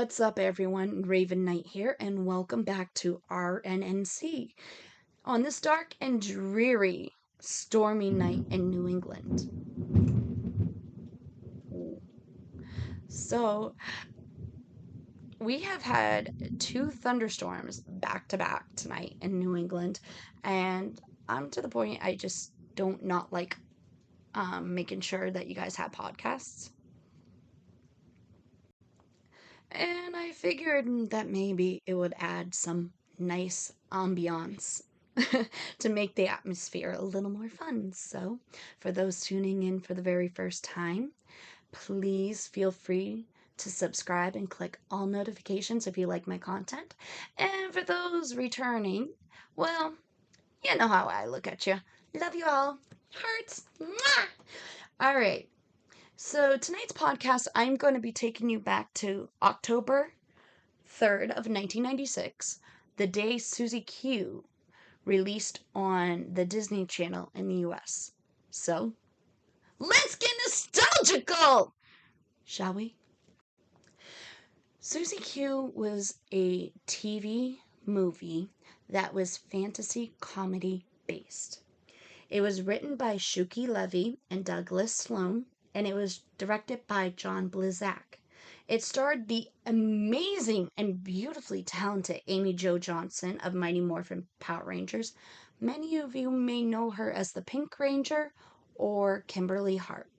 What's up, everyone? Raven Knight here, and welcome back to RNNC on this dark and dreary, stormy night in New England. So, we have had two thunderstorms back to back tonight in New England, and I'm to the point I just don't not like making sure that you guys have podcasts. And I figured that maybe it would add some nice ambiance to make the atmosphere a little more fun. So, for those tuning in for the very first time, please feel free to subscribe and click all notifications if you like my content. And for those returning, well, you know how I look at you. Love you all. Hearts. Mwah! All right. So, tonight's podcast, I'm going to be taking you back to October 3rd of 1996, the day Susie Q released on the Disney Channel in the US. So, let's get nostalgical, shall we? Susie Q was a TV movie that was fantasy comedy based. It was written by Shuki Levy and Douglas Sloan, and it was directed by John Blizak. It starred the amazing and beautifully talented Amy Jo Johnson of Mighty Morphin Power Rangers. Many of you may know her as the Pink Ranger or Kimberly Hart.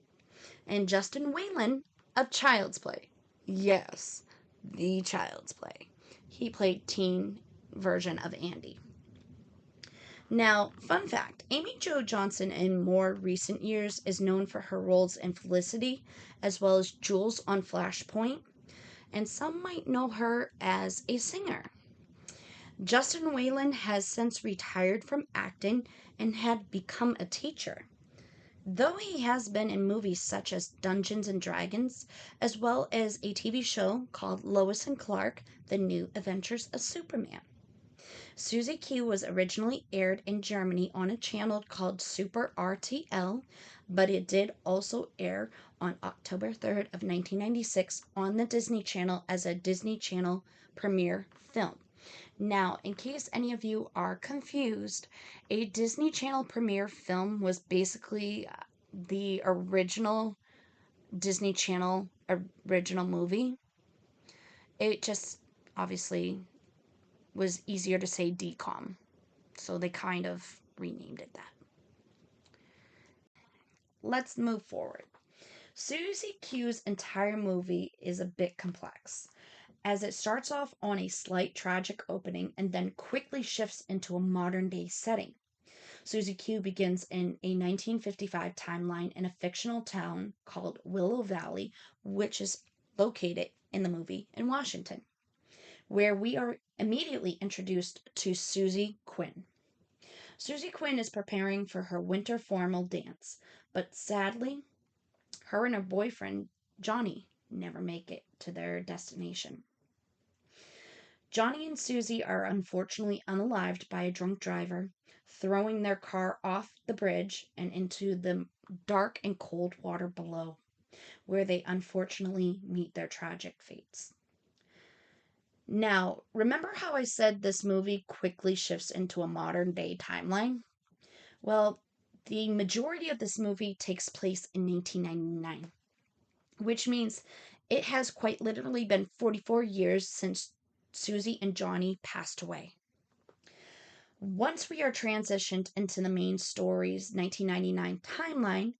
And Justin Whalen of Child's Play. Yes, the Child's Play. He played teen version of Andy. Now, fun fact, Amy Jo Johnson in more recent years is known for her roles in Felicity as well as Jules on Flashpoint, and some might know her as a singer. Justin Whalen has since retired from acting and had become a teacher, though he has been in movies such as Dungeons and Dragons, as well as a TV show called Lois and Clark, The New Adventures of Superman. Susie Q was originally aired in Germany on a channel called Super RTL, but it did also air on October 3rd of 1996 on the Disney Channel as a Disney Channel premiere film. Now, in case any of you are confused, a Disney Channel premiere film was basically the original Disney Channel original movie. It just obviously was easier to say DCOM. So they kind of renamed it that. Let's move forward. Susie Q's entire movie is a bit complex, as it starts off on a slight tragic opening and then quickly shifts into a modern day setting. Susie Q begins in a 1955 timeline in a fictional town called Willow Valley, which is located in the movie in Washington, where we are immediately introduced to Susie Quinn. Susie Quinn is preparing for her winter formal dance, but sadly, her and her boyfriend, Johnny, never make it to their destination. Johnny and Susie are unfortunately unalived by a drunk driver, throwing their car off the bridge and into the dark and cold water below, where they unfortunately meet their tragic fates. Now, remember how I said this movie quickly shifts into a modern day timeline? Well, the majority of this movie takes place in 1999, which means it has quite literally been 44 years since Susie and Johnny passed away. Once we are transitioned into the main story's 1999 timeline,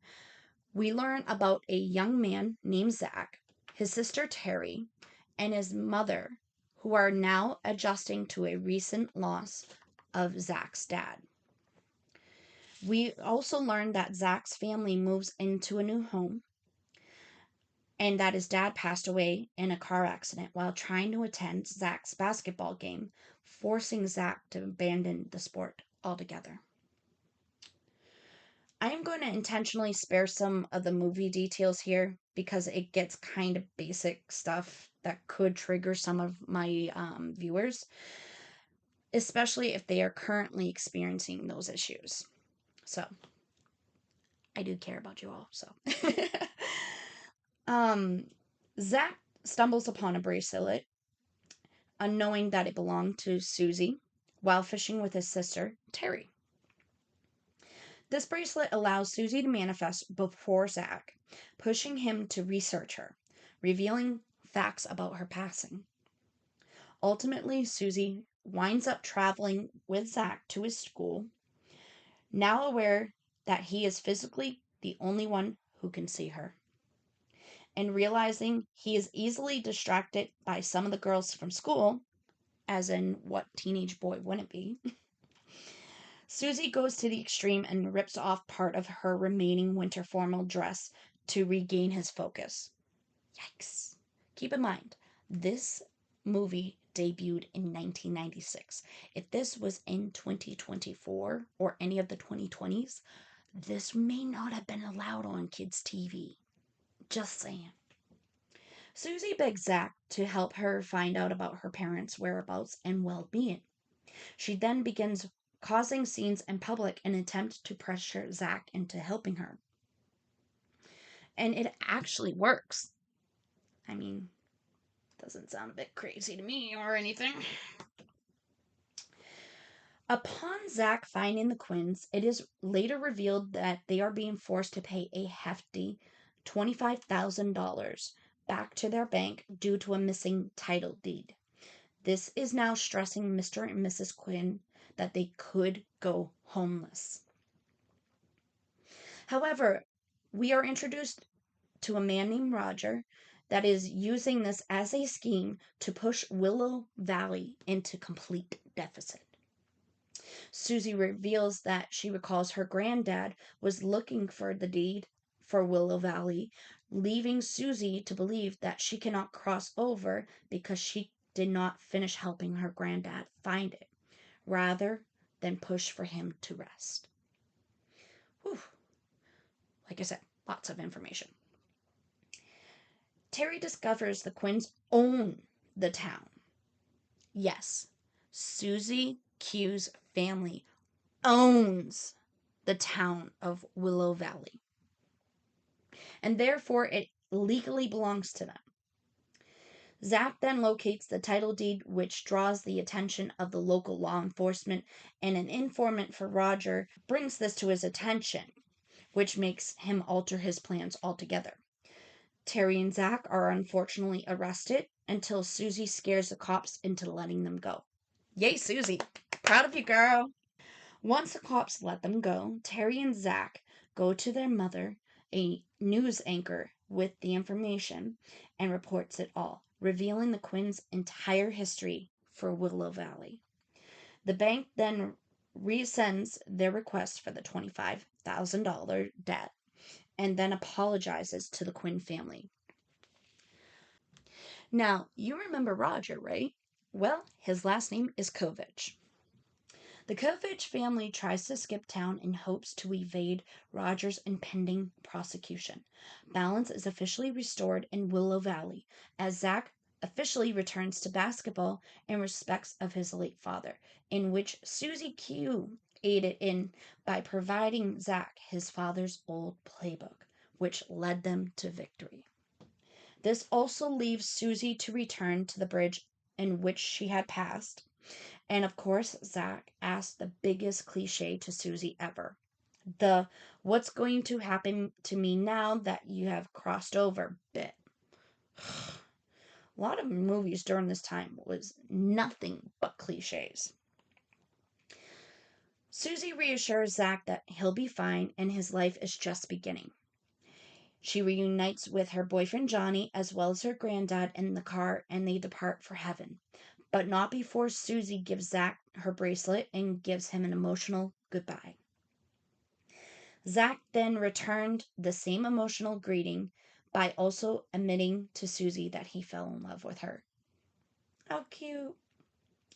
we learn about a young man named Zach, his sister Terry, and his mother, who are now adjusting to a recent loss of Zach's dad. We also learn that Zach's family moves into a new home and that his dad passed away in a car accident while trying to attend Zach's basketball game, forcing Zach to abandon the sport altogether. I am going to intentionally spare some of the movie details here because it gets kind of basic stuff that could trigger some of my viewers, especially if they are currently experiencing those issues. So, I do care about you all, so. Zach stumbles upon a bracelet unknowing that it belonged to Susie while fishing with his sister, Terry. This bracelet allows Susie to manifest before Zach, pushing him to research her, revealing facts about her passing. Ultimately, Susie winds up traveling with Zach to his school, now aware that he is physically the only one who can see her. And realizing he is easily distracted by some of the girls from school, as in what teenage boy wouldn't be, Susie goes to the extreme and rips off part of her remaining winter formal dress to regain his focus. Yikes. Keep in mind, this movie debuted in 1996. If this was in 2024 or any of the 2020s, this may not have been allowed on kids' TV. Just saying. Susie begs Zach to help her find out about her parents' whereabouts and well-being. She then begins causing scenes in public in an attempt to pressure Zach into helping her. And it actually works. I mean, doesn't sound a bit crazy to me or anything. Upon Zach finding the Quins, it is later revealed that they are being forced to pay a hefty $25,000 back to their bank due to a missing title deed. This is now stressing Mr. and Mrs. Quinn that they could go homeless. However, we are introduced to a man named Roger that is using this as a scheme to push Willow Valley into complete deficit. Susie reveals that she recalls her granddad was looking for the deed for Willow Valley, leaving Susie to believe that she cannot cross over because she did not finish helping her granddad find it, rather than push for him to rest. Whew. Like I said, lots of information. Terry discovers the Quins own the town. Yes, Susie Q's family owns the town of Willow Valley, and therefore it legally belongs to them. Zach then locates the title deed, which draws the attention of the local law enforcement, and an informant for Roger brings this to his attention, which makes him alter his plans altogether. Terry and Zach are unfortunately arrested until Susie scares the cops into letting them go. Yay, Susie! Proud of you, girl! Once the cops let them go, Terry and Zach go to their mother, a news anchor, with the information and reports it all, revealing the Quins' entire history for Willow Valley. The bank then resends their request for the $25,000 debt and then apologizes to the Quinn family. Now, you remember Roger, right? Well, his last name is Kovich. The Kovich family tries to skip town in hopes to evade Roger's impending prosecution. Balance is officially restored in Willow Valley as Zach officially returns to basketball in respect of his late father, in which Susie Q aided in by providing Zach his father's old playbook, which led them to victory. This also leaves Susie to return to the bridge in which she had passed. And of course, Zach asked the biggest cliche to Susie ever. The "what's going to happen to me now that you have crossed over" bit. A lot of movies during this time was nothing but cliches. Susie reassures Zach that he'll be fine and his life is just beginning. She reunites with her boyfriend Johnny as well as her granddad in the car and they depart for heaven. But not before Susie gives Zach her bracelet and gives him an emotional goodbye. Zach then returned the same emotional greeting by also admitting to Susie that he fell in love with her. How cute.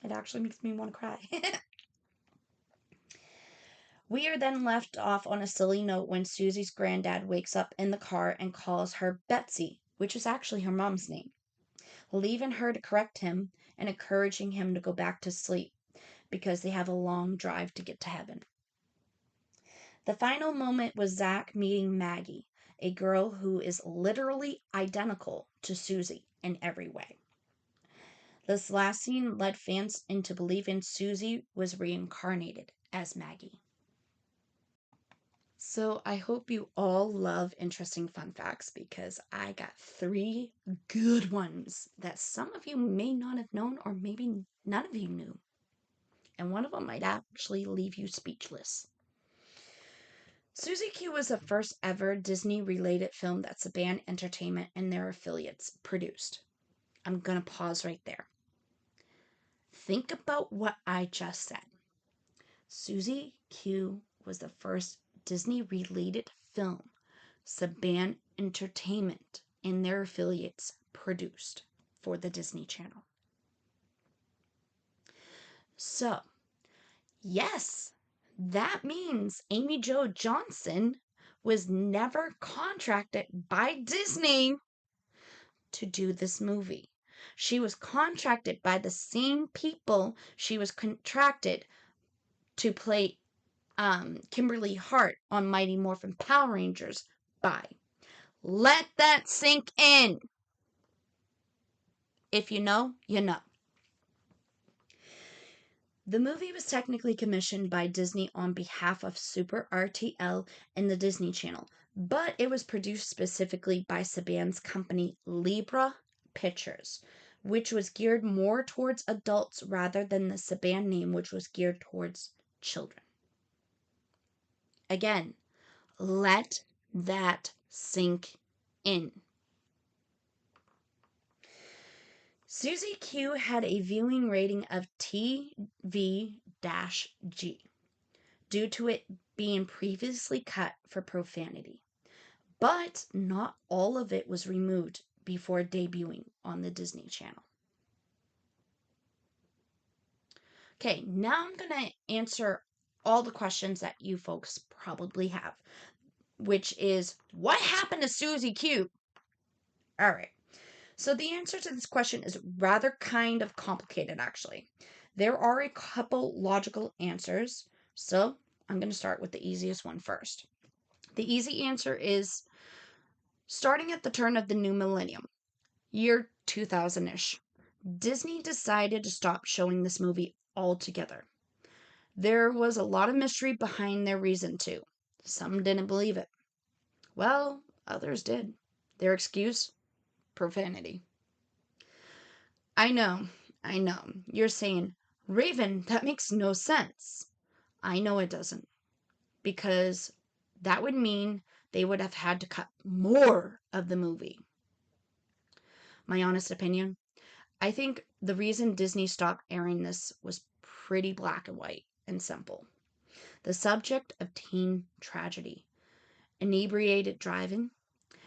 It actually makes me want to cry. We are then left off on a silly note when Susie's granddad wakes up in the car and calls her Betsy, which is actually her mom's name, leaving her to correct him and encouraging him to go back to sleep because they have a long drive to get to heaven. The final moment was Zach meeting Maggie, a girl who is literally identical to Susie in every way. This last scene led fans into believing Susie was reincarnated as Maggie. So I hope you all love interesting fun facts because I got 3 good ones that some of you may not have known or maybe none of you knew. And one of them might actually leave you speechless. Susie Q was the first ever Disney-related film that Saban Entertainment and their affiliates produced. I'm going to pause right there. Think about what I just said. Susie Q was the first Disney-related film Saban Entertainment and their affiliates produced for the Disney Channel. So, yes, that means Amy Jo Johnson was never contracted by Disney to do this movie. She was contracted by the same people she was contracted to play Kimberly Hart on Mighty Morphin Power Rangers by. Let that sink in. If you know, you know. The movie was technically commissioned by Disney on behalf of Super RTL and the Disney Channel, but it was produced specifically by Saban's company Libra Pictures, which was geared more towards adults rather than the Saban name, which was geared towards children. Again, let that sink in. Susie Q had a viewing rating of TV-G due to it being previously cut for profanity, but not all of it was removed before debuting on the Disney Channel. Okay, now I'm going to answer all the questions that you folks probably have, which is, what happened to Susie Q? All right. So the answer to this question is rather kind of complicated, actually. There are a couple logical answers, so I'm going to start with the easiest one first. The easy answer is starting at the turn of the new millennium, year 2000-ish, Disney decided to stop showing this movie altogether. There was a lot of mystery behind their reason to. Some didn't believe it. Well, others did. Their excuse? Profanity. I know. You're saying, Raven, that makes no sense. I know it doesn't. Because that would mean they would have had to cut more of the movie. My honest opinion, I think the reason Disney stopped airing this was pretty black and white and simple. The subject of teen tragedy, inebriated driving,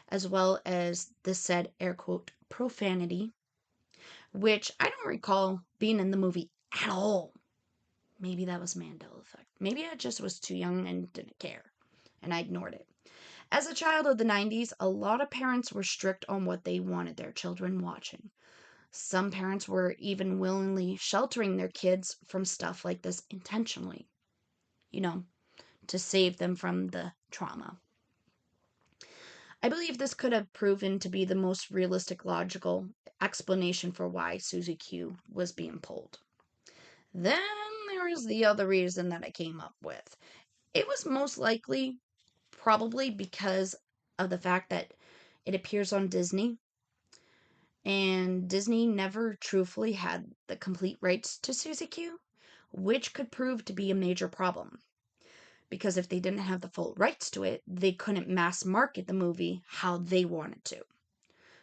as well as the said air quote profanity, which I don't recall being in the movie at all. Maybe that was Mandela effect. Maybe I just was too young and didn't care, and I ignored it. As a child of the 90s, a lot of parents were strict on what they wanted their children watching. Some parents were even willingly sheltering their kids from stuff like this intentionally, to save them from the trauma. I believe this could have proven to be the most realistic, logical explanation for why Susie Q was being pulled. Then there is the other reason that I came up with. It was most likely probably because of the fact that it appears on Disney, and Disney never truthfully had the complete rights to Susie Q, which could prove to be a major problem. Because if they didn't have the full rights to it, they couldn't mass market the movie how they wanted to.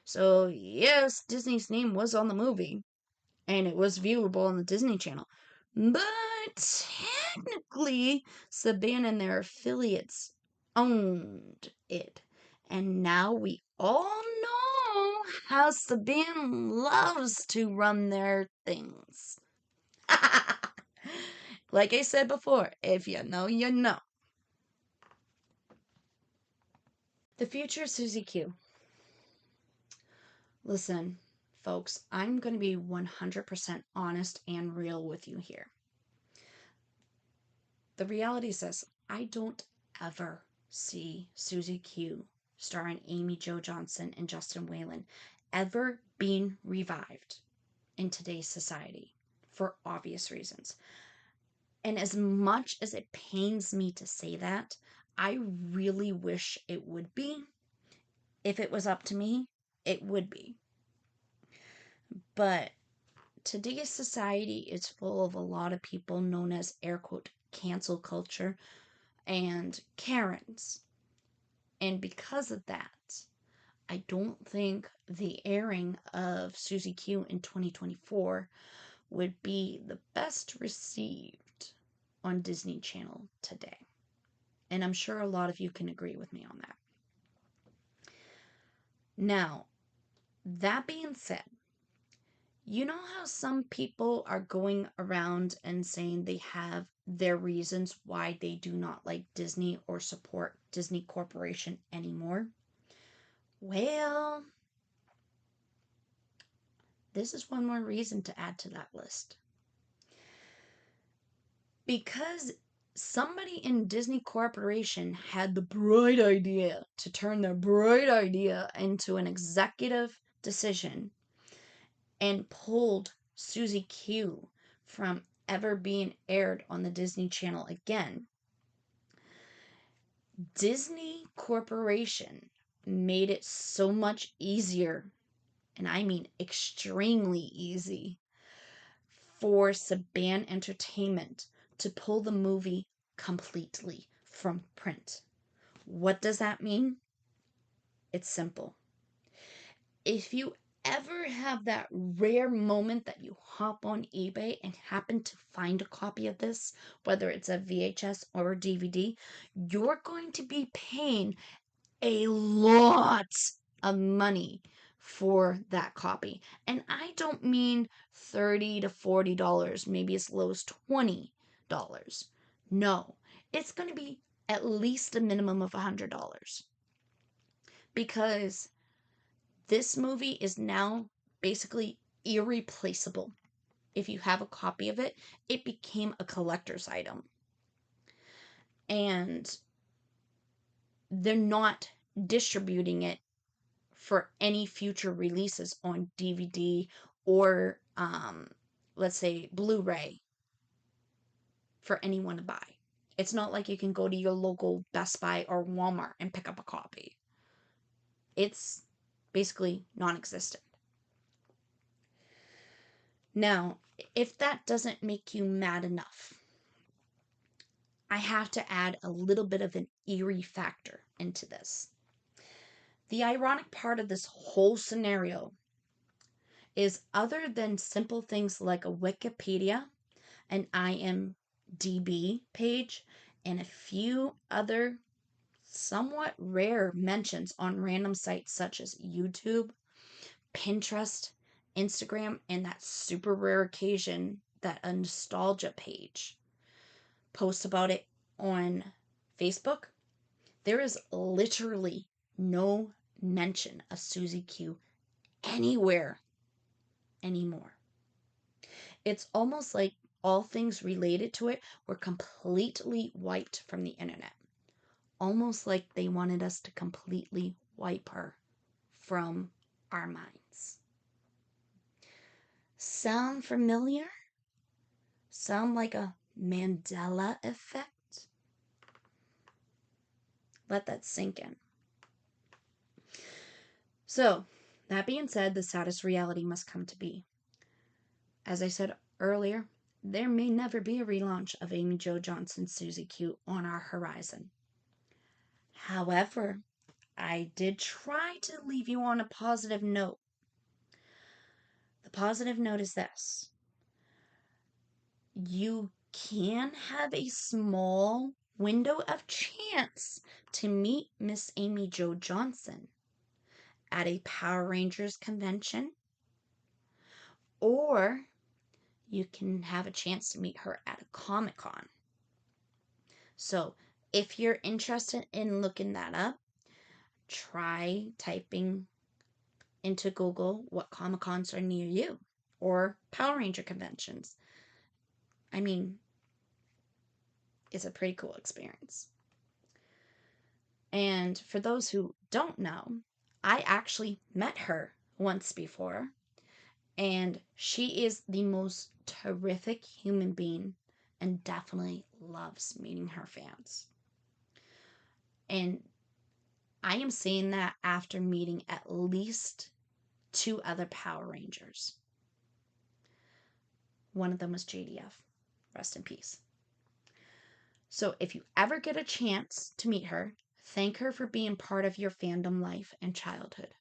So, yes, Disney's name was on the movie, and it was viewable on the Disney Channel. But technically, Saban and their affiliates owned it. And now we all know how Saban loves to run their things. Like I said before, if you know, you know. The future Susie Q. Listen, folks, I'm going to be 100% honest and real with you here. The reality says I don't ever see Susie Q starring Amy Jo Johnson and Justin Whalen ever being revived in today's society for obvious reasons. And as much as it pains me to say that, I really wish it would be. If it was up to me, it would be. But today's society is full of a lot of people known as air quote cancel culture and Karens. And because of that, I don't think the airing of Susie Q in 2024 would be the best received on Disney Channel today. And I'm sure a lot of you can agree with me on that. Now, that being said, you know how some people are going around and saying they have their reasons why they do not like Disney or support Disney Corporation anymore? Well, this is one more reason to add to that list. Because somebody in Disney Corporation had the bright idea to turn their bright idea into an executive decision and pulled Susie Q from ever being aired on the Disney Channel again. Disney Corporation made it so much easier, and I mean extremely easy, for Saban Entertainment to pull the movie completely from print. What does that mean? It's simple. If you ever have that rare moment that you hop on eBay and happen to find a copy of this, whether it's a VHS or a DVD, you're going to be paying a lot of money for that copy. And I don't mean $30 to $40, maybe as low as $20. No, it's going to be at least a minimum of $100. Because this movie is now basically irreplaceable. If you have a copy of it, it became a collector's item. And they're not distributing it for any future releases on DVD or, let's say, Blu-ray for anyone to buy. It's not like you can go to your local Best Buy or Walmart and pick up a copy. It's basically non-existent. Now, if that doesn't make you mad enough, I have to add a little bit of an eerie factor into this. The ironic part of this whole scenario is, other than simple things like a Wikipedia, an IMDb page, and a few other somewhat rare mentions on random sites such as YouTube, Pinterest, Instagram, and that super rare occasion that a nostalgia page posts about it on Facebook, there is literally no mention of Susie Q anywhere anymore. It's almost like all things related to it were completely wiped from the internet. Almost like they wanted us to completely wipe her from our minds. Sound familiar? Sound like a Mandela effect? Let that sink in. So, that being said, the saddest reality must come to be. As I said earlier, there may never be a relaunch of Amy Jo Johnson's Susie Q on our horizon. However, I did try to leave you on a positive note. The positive note is this: you can have a small window of chance to meet Miss Amy Jo Johnson at a Power Rangers convention, or you can have a chance to meet her at a Comic-Con. So, if you're interested in looking that up, try typing into Google what Comic-Cons are near you, or Power Ranger conventions. I mean, it's a pretty cool experience. And for those who don't know, I actually met her once before, And she is the most terrific human being and definitely loves meeting her fans. And I am saying that after meeting at least 2 other Power Rangers. One of them was JDF. Rest in peace. So if you ever get a chance to meet her, thank her for being part of your fandom life and childhood.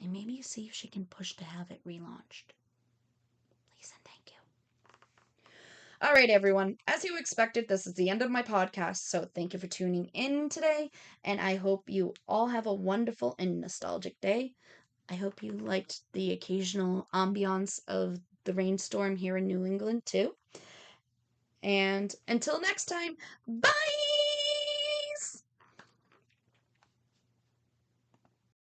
And maybe see if she can push to have it relaunched. Please and thank you. All right, everyone. As you expected, this is the end of my podcast. So thank you for tuning in today. And I hope you all have a wonderful and nostalgic day. I hope you liked the occasional ambiance of the rainstorm here in New England, too. And until next time, bye!